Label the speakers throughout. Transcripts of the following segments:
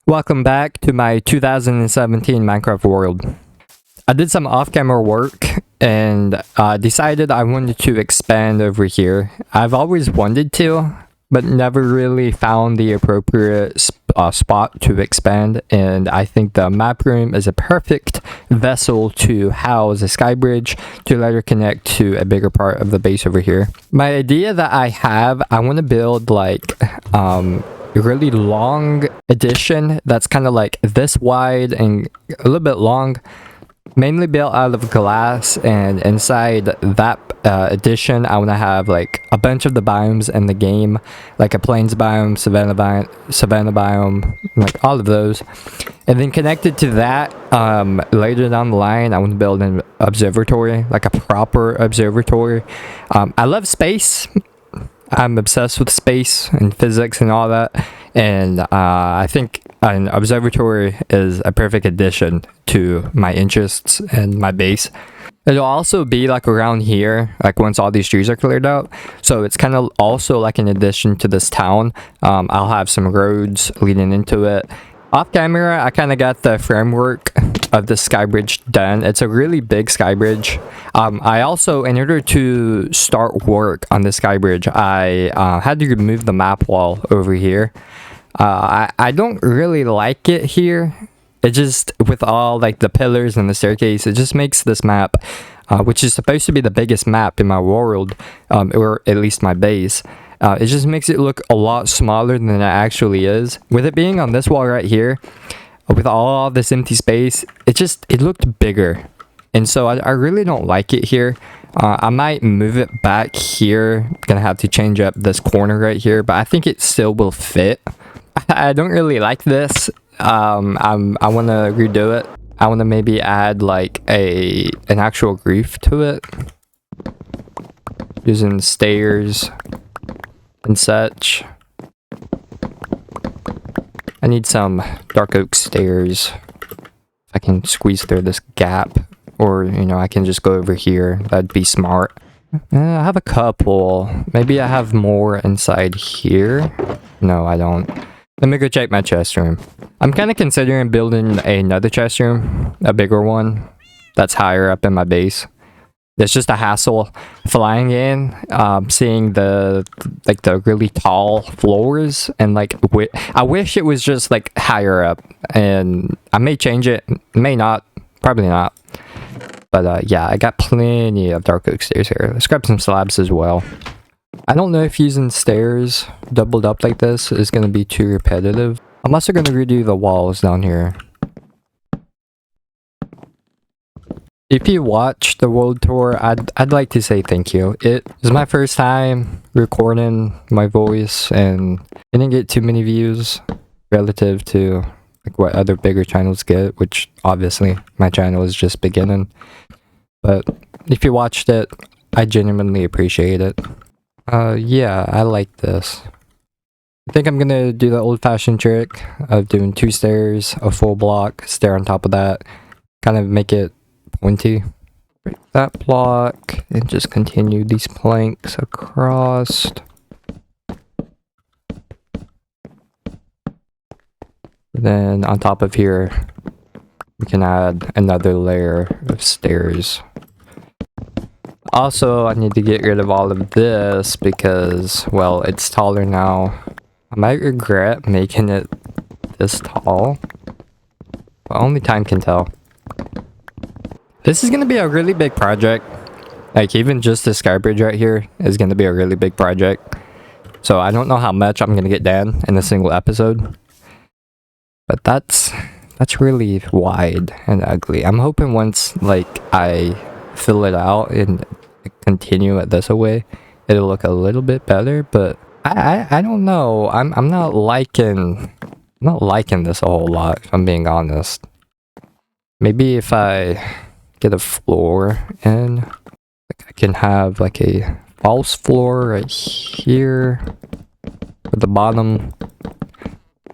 Speaker 1: Welcome back to my 2017 Minecraft world. I did some off-camera work and decided I wanted to expand over here. I've always wanted to, but never really found the appropriate spot to expand, and I think the map room is a perfect vessel to house a sky bridge to later connect to a bigger part of the base over here. My idea that I have, I want to build like a really long addition that's kind of like this wide and a little bit long, mainly built out of glass, and inside that addition I want to have like a bunch of the biomes in the game, like a plains biome, savanna biome, like all of those. And then connected to that, later down the line I want to build an observatory, like a proper observatory. I love space. I'm obsessed with space and physics and all that, and I think an observatory is a perfect addition to my interests and my base. It'll also be like around here, like once all these trees are cleared out, so it's kind of also like an addition to this town. I'll have some roads leading into it. Off camera, I kind of got the framework of the sky bridge done. It's a really big sky bridge. I also, in order to start work on the sky bridge, I had to remove the map wall over here. I don't really like it here. It just, with all like the pillars and the staircase, it just makes this map, which is supposed to be the biggest map in my world, or at least my base, it just makes it look a lot smaller than it actually is. With it being on this wall right here, with all this empty space, it looked bigger. And so I really don't like it here. I might move it back here. I'm gonna have to change up this corner right here, but I think it still will fit. I don't really like this. I want to redo it. I want to maybe add like an actual roof to it, using stairs and such. I need some dark oak stairs. If I can squeeze through this gap, or I can just go over here. That'd be smart. I have a couple. Maybe I have more inside here. No, I don't. Let me go check my chest room. I'm kind of considering building another chest room, a bigger one that's higher up in my base. It's just a hassle flying in, seeing the really tall floors, and I wish it was just like higher up. And I may change it, may not, probably not. But yeah, I got plenty of dark oak stairs here. Let's grab some slabs as well. I don't know if using stairs doubled up like this is going to be too repetitive. Unless they're going to redo the walls down here. If you watched the world tour, I'd like to say thank you. It was my first time recording my voice, and I didn't get too many views relative to like what other bigger channels get, which obviously my channel is just beginning. But if you watched it, I genuinely appreciate it. Yeah, I like this. I think I'm gonna do the old-fashioned trick of doing 2 stairs, a full block, stair on top of that, kind of make it pointy. Break that block and just continue these planks across. Then on top of here, we can add another layer of stairs. Also, I need to get rid of all of this because, well, it's taller now. I might regret making it this tall, but only time can tell. This is going to be a really big project. Like, even just this sky bridge right here is going to be a really big project. So I don't know how much I'm going to get done in a single episode. But that's really wide and ugly. I'm hoping once, like, I fill it out and continue it this way, it'll look a little bit better. But I don't know. I'm not liking this a whole lot, if I'm being honest. Maybe if I get a floor in, like I can have like a false floor right here at the bottom,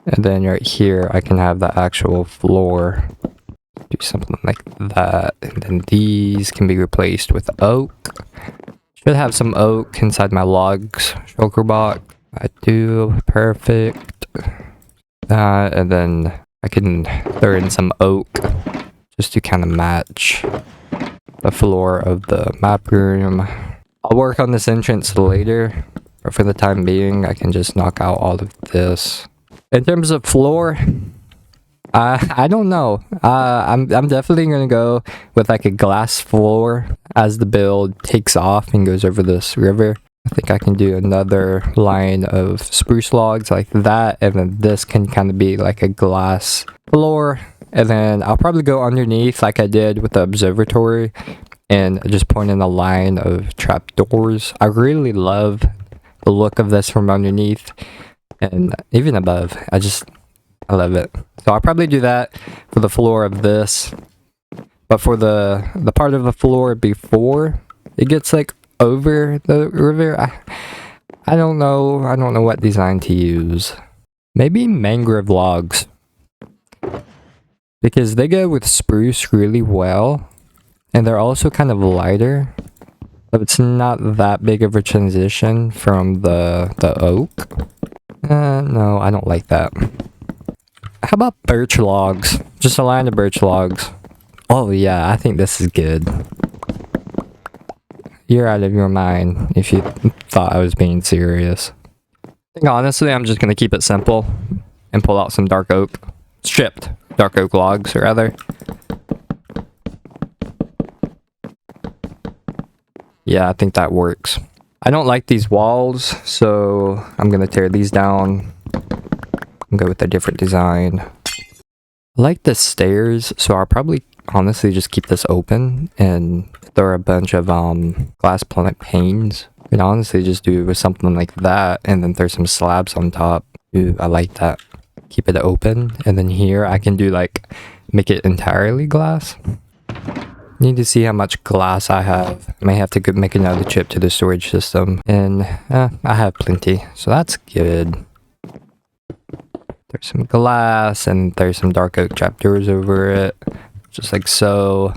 Speaker 1: and then right here I can have the actual floor. Do something like that, and then these can be replaced with oak. Should have some oak inside my logs shulker box. I do. Perfect. that, and then I can throw in some oak just to kind of match the floor of the map room. I'll work on this entrance later, but for the time being, I can just knock out all of this. In terms of floor, I don't know. I'm definitely gonna go with like a glass floor as the build takes off and goes over this river. I think I can do another line of spruce logs like that, and then this can kind of be like a glass floor. And then I'll probably go underneath like I did with the observatory and just point in a line of trapdoors. I really love the look of this from underneath and even above. I love it. So I'll probably do that for the floor of this. But for the part of the floor before it gets like over the river, I don't know. I don't know what design to use. Maybe mangrove logs, because they go with spruce really well, and they're also kind of lighter. But it's not that big of a transition from the oak. No, I don't like that. How about birch logs? Just a line of birch logs. Oh yeah, I think this is good. You're out of your mind if you thought I was being serious. I think honestly, I'm just gonna keep it simple and pull out some dark oak. Stripped dark oak logs, rather. Yeah, I think that works. I don't like these walls, so I'm gonna tear these down and go with a different design. I like the stairs, so I'll probably honestly just keep this open and throw a bunch of glass panes. And honestly just do with something like that, and then throw some slabs on top. Ooh, I like that. Keep it open, and then here I can do like make it entirely glass. Need to see how much glass I have. I may have to make another chip to the storage system, and I have plenty, so that's good. There's some glass, and there's some dark oak trapdoors over it, just like so.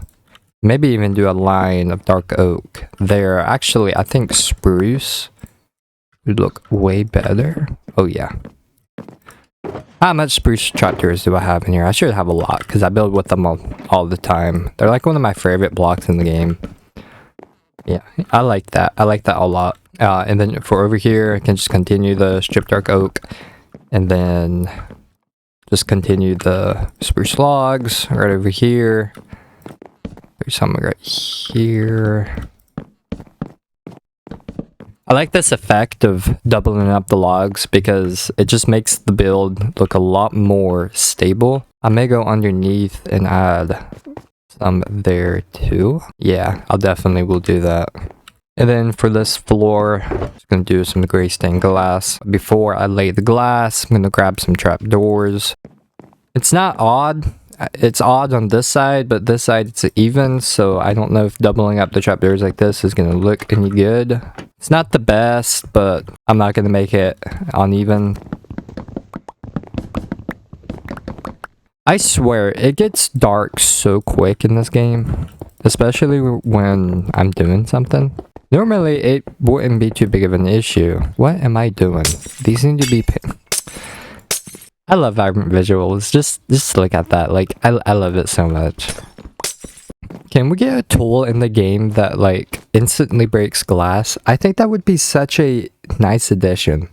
Speaker 1: Maybe even do a line of dark oak there. Actually, I think spruce would look way better. Oh yeah. How much spruce trapdoors do I have in here? I should have a lot, because I build with them all the time. They're like one of my favorite blocks in the game. Yeah, I like that. I like that a lot. And then for over here, I can just continue the strip dark oak, and then just continue the spruce logs right over here. There's some right here. I like this effect of doubling up the logs because it just makes the build look a lot more stable. I may go underneath and add some there too. Yeah, I'll definitely will do that. And then for this floor, I'm just gonna do some gray stained glass. Before I lay the glass, I'm gonna grab some trapdoors. It's not odd. It's odd on this side, but this side it's even, so I don't know if doubling up the trapdoors like this is gonna look any good. It's not the best, but I'm not gonna make it uneven. I swear, it gets dark so quick in this game, especially when I'm doing something. Normally, it wouldn't be too big of an issue. What am I doing? These need to be... I love vibrant visuals. Just look at that. Like, I love it so much. Can we get a tool in the game that, like, instantly breaks glass? I think that would be such a nice addition.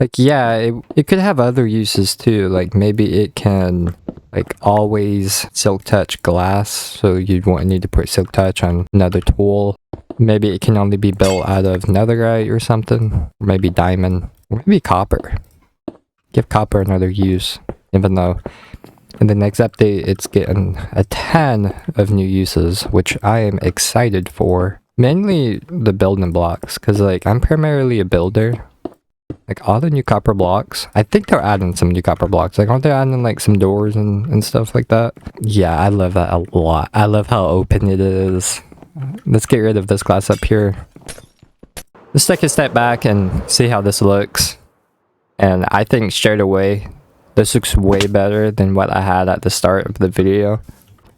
Speaker 1: Like, yeah, it could have other uses too. Like, maybe it can, like, always silk touch glass, so you'd need to put silk touch on another tool. Maybe it can only be built out of netherite or something. Or maybe diamond. Or maybe copper. Give copper another use, even though in the next update it's getting a ton of new uses, which I am excited for. Mainly the building blocks, because like I'm primarily a builder. Like all the new copper blocks, I think they're adding some new copper blocks. Like aren't they adding like some doors and stuff like that? Yeah, I love that a lot. I love how open it is. Let's get rid of this glass up here. Let's take a step back and see how this looks. And I think straight away, this looks way better than what I had at the start of the video.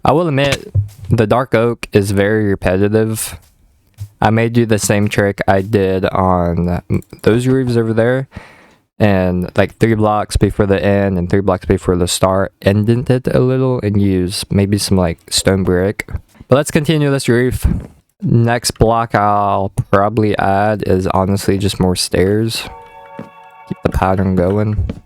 Speaker 1: I will admit, the dark oak is very repetitive. I may do the same trick I did on those roofs over there. and like 3 blocks before the end and 3 blocks before the start, indent it a little and use maybe some like stone brick. But let's continue this roof. Next block I'll probably add is honestly just more stairs. Keep the pattern going.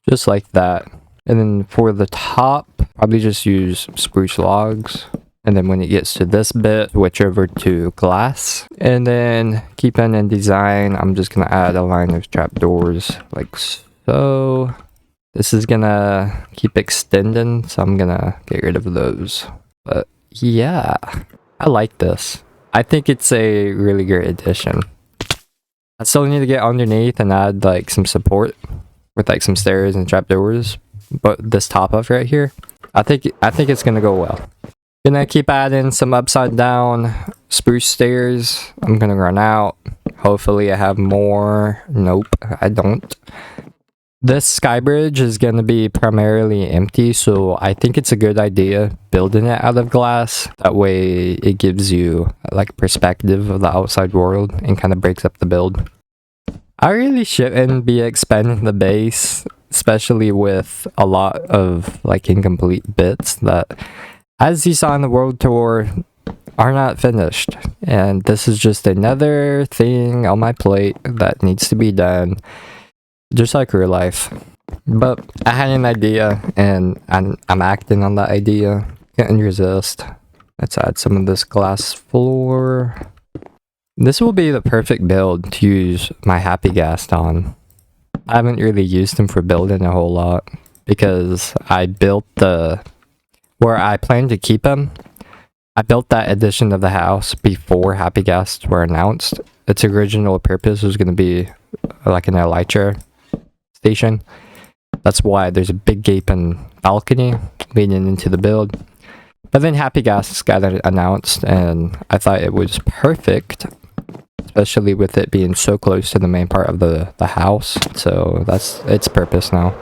Speaker 1: Just like that. And then for the top, probably just use spruce logs. And then when it gets to this bit, switch over to glass. And then keeping in design, I'm just going to add a line of trapdoors like so. This is going to keep extending, so I'm going to get rid of those. But yeah, I like this. I think it's a really great addition. I still need to get underneath and add like some support with like some stairs and trapdoors. But this top of right here, I think it's going to go well. Gonna keep adding some upside down spruce stairs. I'm gonna run out. Hopefully I have more. Nope, I don't. This sky bridge is gonna be primarily empty, so I think it's a good idea building it out of glass. That way it gives you like perspective of the outside world and kind of breaks up the build. I really shouldn't be expanding the base, especially with a lot of like incomplete bits that, as you saw in the world tour, are not finished. And this is just another thing on my plate that needs to be done, just like real life. But I had an idea and I'm acting on that idea. Can't resist. Let's add some of this glass floor. This will be the perfect build to use my Happy Ghast on. I haven't really used him for building a whole lot because I built where I plan to keep him. I built that edition of the house before Happy Ghasts were announced. Its original purpose was going to be like an elytra station. That's why there's a big gaping balcony leading into the build. But then Happy Ghasts got announced and I thought it was perfect, especially with it being so close to the main part of the house. So that's its purpose now.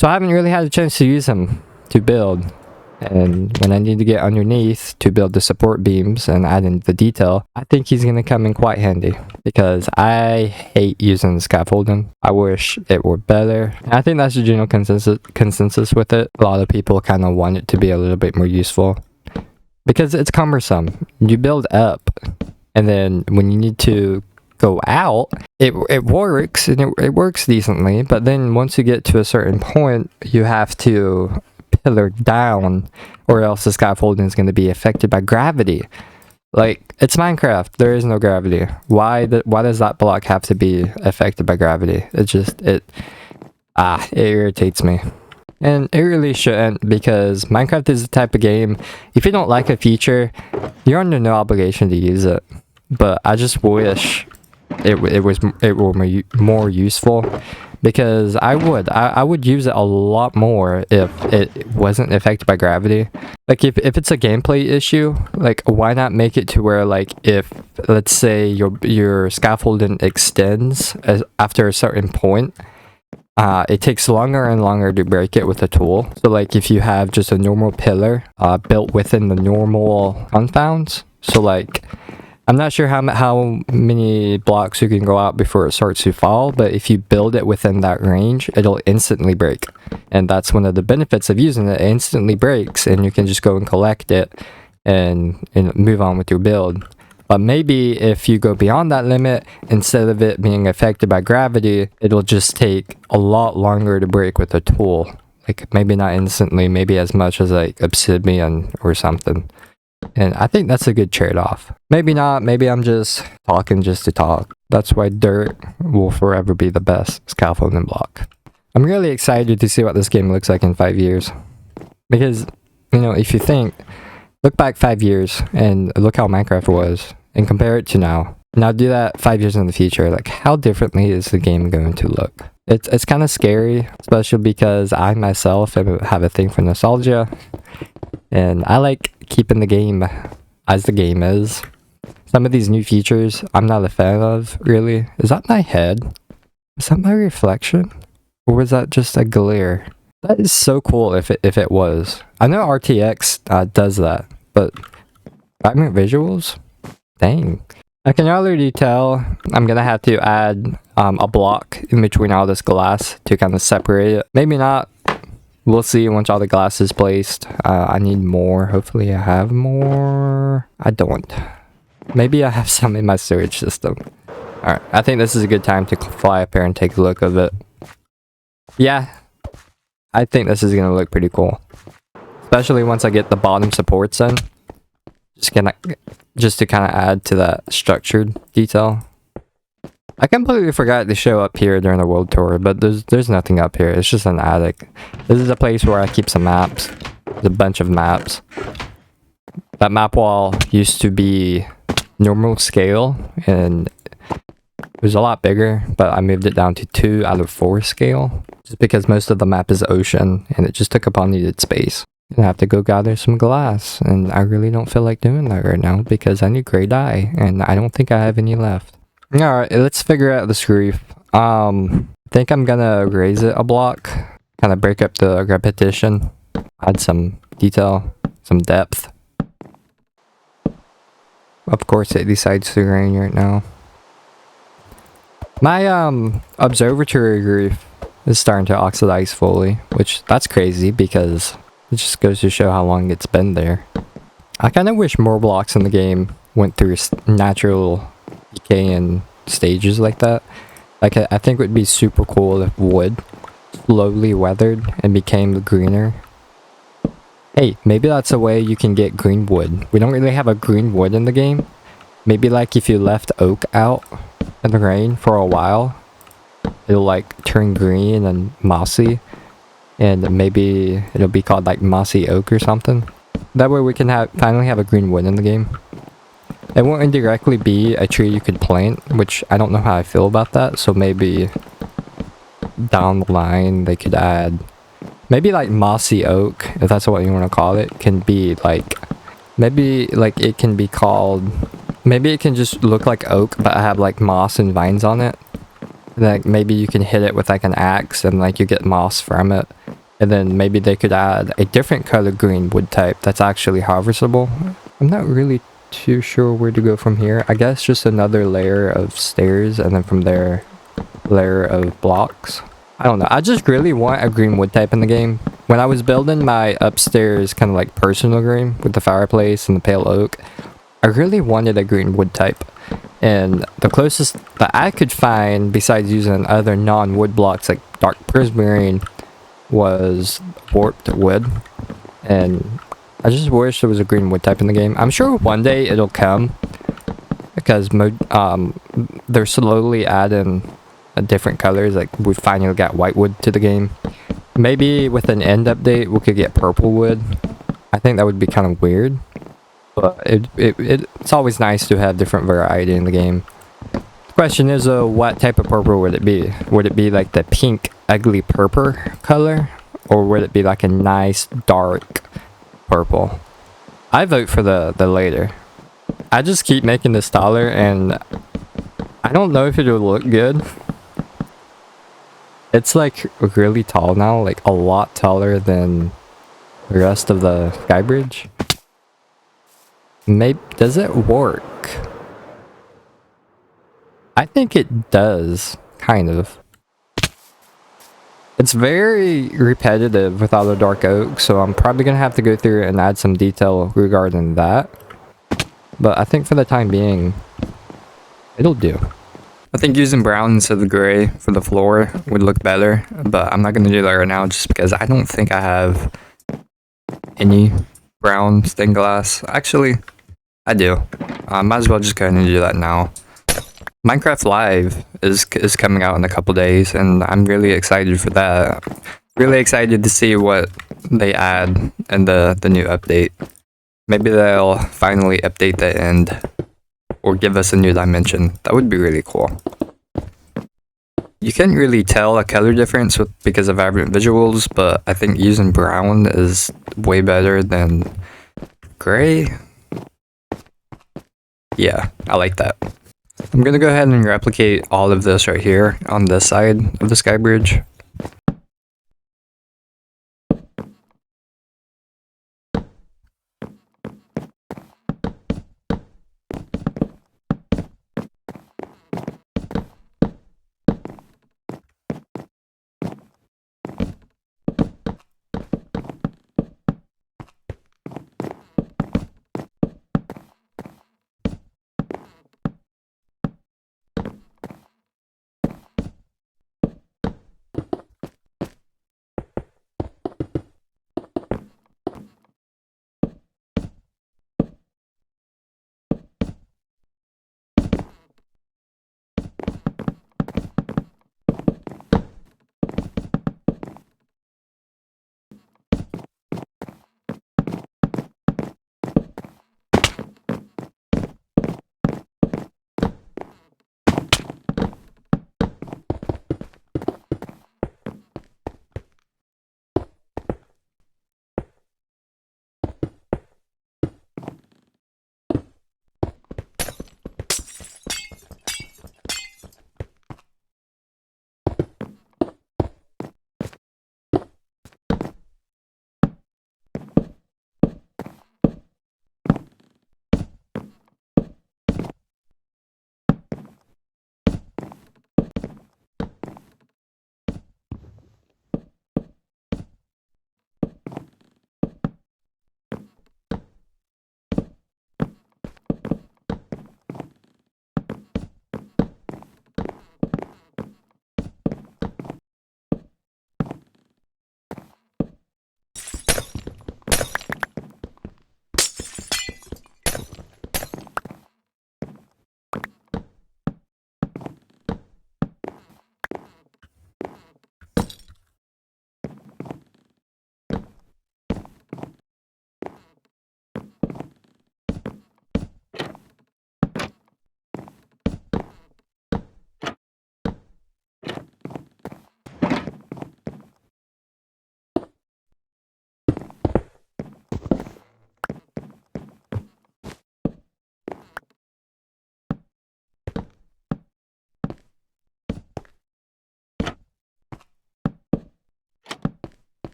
Speaker 1: So I haven't really had a chance to use him to build. And when I need to get underneath to build the support beams and add in the detail, I think he's going to come in quite handy because I hate using the scaffolding. I wish it were better. And I think that's the general consensus with it. A lot of people kind of want it to be a little bit more useful because it's cumbersome. You build up and then when you need to go out, it works and it works decently. But then once you get to a certain point, you have to pillar down or else the scaffolding is going to be affected by gravity. Like, it's Minecraft, there is no gravity. Why does that block have to be affected by gravity? It irritates me. And it really shouldn't, because Minecraft is the type of game, if you don't like a feature, you're under no obligation to use it. But I just wish it were more useful, because I would use it a lot more if it wasn't affected by gravity. Like if it's a gameplay issue, like why not make it to where, like, if let's say your scaffolding extends after a certain point, it takes longer and longer to break it with a tool. So like if you have just a normal pillar built within the normal confounds, so like I'm not sure how many blocks you can go out before it starts to fall, but if you build it within that range, it'll instantly break. And that's one of the benefits of using it. It instantly breaks, and you can just go and collect it and move on with your build. But maybe if you go beyond that limit, instead of it being affected by gravity, it'll just take a lot longer to break with a tool. Like maybe not instantly, maybe as much as like obsidian or something. And I think that's a good trade-off. Maybe not, maybe I'm just talking just to talk. That's why dirt will forever be the best scaffolding block. I'm really excited to see what this game looks like in 5 years. Because, you know, if you think, look back 5 years and look how Minecraft was and compare it to now. Now do that 5 years in the future. Like, how differently is the game going to look? It's kind of scary, especially because I myself have a thing for nostalgia. And I like keeping the game as the game is. Some of these new features I'm not a fan of, really. Is that my head? Is that my reflection? Or was that just a glare? That is so cool if it was. I know RTX does that, but fragment visuals? Dang. I can already tell I'm gonna have to add a block in between all this glass to kind of separate it. Maybe not. We'll see once all the glass is placed. I need more. Hopefully I have more. I don't. Maybe I have some in my storage system. Alright, I think this is a good time to fly up here and take a look of it. Yeah, I think this is gonna look pretty cool. Especially once I get the bottom supports in. Just to kind of add to that structured detail. I completely forgot to show up here during the world tour, but there's nothing up here. It's just an attic. This is a place where I keep some maps. There's a bunch of maps. That map wall used to be normal scale, and it was a lot bigger, but I moved it down to 2 out of 4 scale, just because most of the map is ocean, and it just took up unneeded space. I have to go gather some glass, and I really don't feel like doing that right now because I need gray dye, and I don't think I have any left. Alright, let's figure out this roof. I think I'm gonna raise it a block, kind of break up the repetition, add some detail, some depth. Of course it decides to rain right now. My observatory roof is starting to oxidize fully, which that's crazy because it just goes to show how long it's been there. I kind of wish more blocks in the game went through natural decay and stages like that. Like, I think it would be super cool if wood slowly weathered and became greener. Hey, maybe that's a way you can get green wood. We don't really have a green wood in the game. Maybe like if you left oak out in the rain for a while, it'll like turn green and mossy. And maybe it'll be called like mossy oak or something. That way we can finally have a green wood in the game. It won't indirectly be a tree you could plant, which I don't know how I feel about that. So maybe down the line they could add maybe like mossy oak, if that's what you want to call it, can be like, maybe like it can be called, maybe it can just look like oak but have like moss and vines on it. Like maybe you can hit it with like an axe and like you get moss from it. And then maybe they could add a different color green wood type that's actually harvestable. I'm not really too sure where to go from here. I guess just another layer of stairs and then from there, layer of blocks. I don't know. I just really want a green wood type in the game. When I was building my upstairs kind of like personal room with the fireplace and the pale oak, I really wanted a green wood type. And the closest that I could find, besides using other non-wood blocks like dark prismarine, was warped wood. And I just wish there was a green wood type in the game. I'm sure one day it'll come, because they're slowly adding different colors. Like we finally got white wood to the game. Maybe with an end update we could get purple wood. I think that would be kind of weird, but it's always nice to have different variety in the game. The question is, what type of purple would it be? Would it be like the pink ugly purple color, or would it be like a nice dark purple? I vote for the later. I just keep making this taller and I don't know if it'll look good. It's like really tall now, like a lot taller than the rest of the sky bridge. Maybe, does it work? I think it does, kind of. It's very repetitive with all the dark oak, so I'm probably gonna have to go through and add some detail regarding that. But I think for the time being, it'll do. I think using brown instead of gray for the floor would look better, but I'm not gonna do that right now just because I don't think I have any brown stained glass. Actually, I do. Might as well just go ahead and do that now. Minecraft Live is coming out in a couple days, and I'm really excited for that. Really excited to see what they add in the new update. Maybe they'll finally update the end, or give us a new dimension. That would be really cool. You can't really tell a color difference because of Vibrant Visuals, but I think using brown is way better than gray. Yeah, I like that. I'm gonna go ahead and replicate all of this right here on this side of the sky bridge.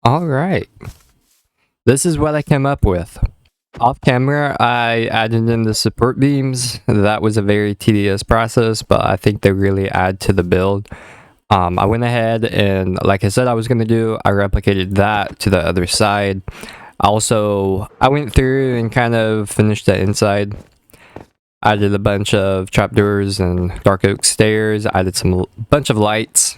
Speaker 1: Alright, this is what I came up with. Off camera, I added in the support beams. That was a very tedious process, but I think they really add to the build. I went ahead and, like I said I was going to do, I replicated that to the other side. Also, I went through and kind of finished the inside. I did a bunch of trapdoors and dark oak stairs. I did some bunch of lights.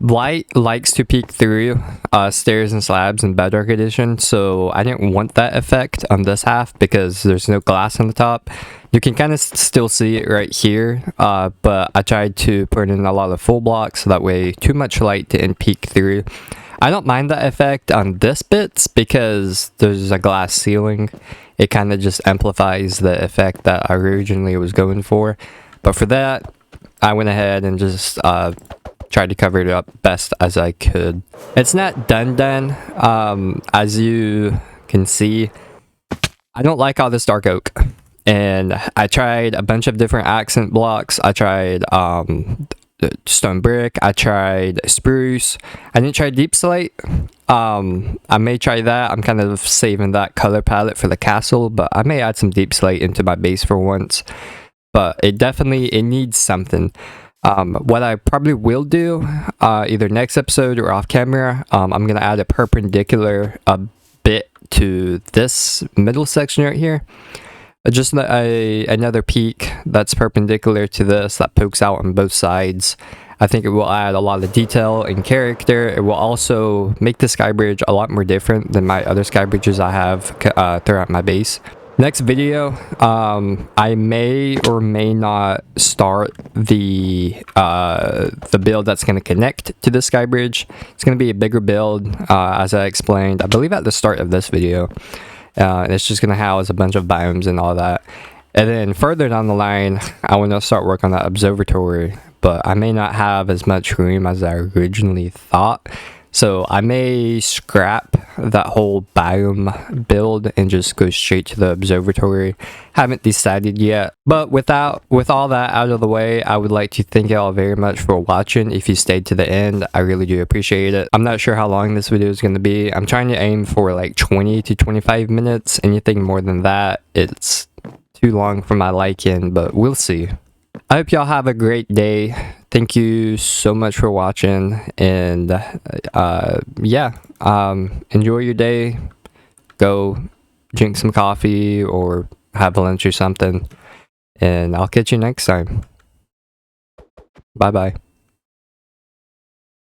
Speaker 1: Light likes to peek through stairs and slabs in Bedrock Edition, so I didn't want that effect on this half because there's no glass on the top. You can kind of still see it right here, but I tried to put in a lot of full blocks so that way too much light didn't peek through. I don't mind that effect on this bits because there's a glass ceiling. It kind of just amplifies the effect that I originally was going for. But for that, I went ahead and just tried to cover it up best as I could. It's not done. As you can see, I don't like all this dark oak. And I tried a bunch of different accent blocks. I tried stone brick. I tried spruce. I didn't try deep slate. I may try that. I'm kind of saving that color palette for the castle, but I may add some deep slate into my base for once. But it needs something. What I probably will do, either next episode or off camera, I'm gonna add a perpendicular bit to this middle section right here. Just another peak that's perpendicular to this that pokes out on both sides. I think it will add a lot of detail and character. It will also make the sky bridge a lot more different than my other sky bridges I have throughout my base. Next video, I may or may not start the build that's going to connect to the sky bridge. It's going to be a bigger build, as I explained, I believe at the start of this video. It's just going to house a bunch of biomes and all that. And then further down the line, I want to start work on that observatory, but I may not have as much room as I originally thought. So I may scrap that whole biome build and just go straight to the observatory. Haven't decided yet. But with all that out of the way, I would like to thank y'all very much for watching. If you stayed to the end, I really do appreciate it. I'm not sure how long this video is going to be. I'm trying to aim for like 20 to 25 minutes. Anything more than that, it's too long for my liking, but we'll see. I hope y'all have a great day. Thank you so much for watching, and enjoy your day. Go drink some coffee or have lunch or something, and I'll catch you next time. Bye bye.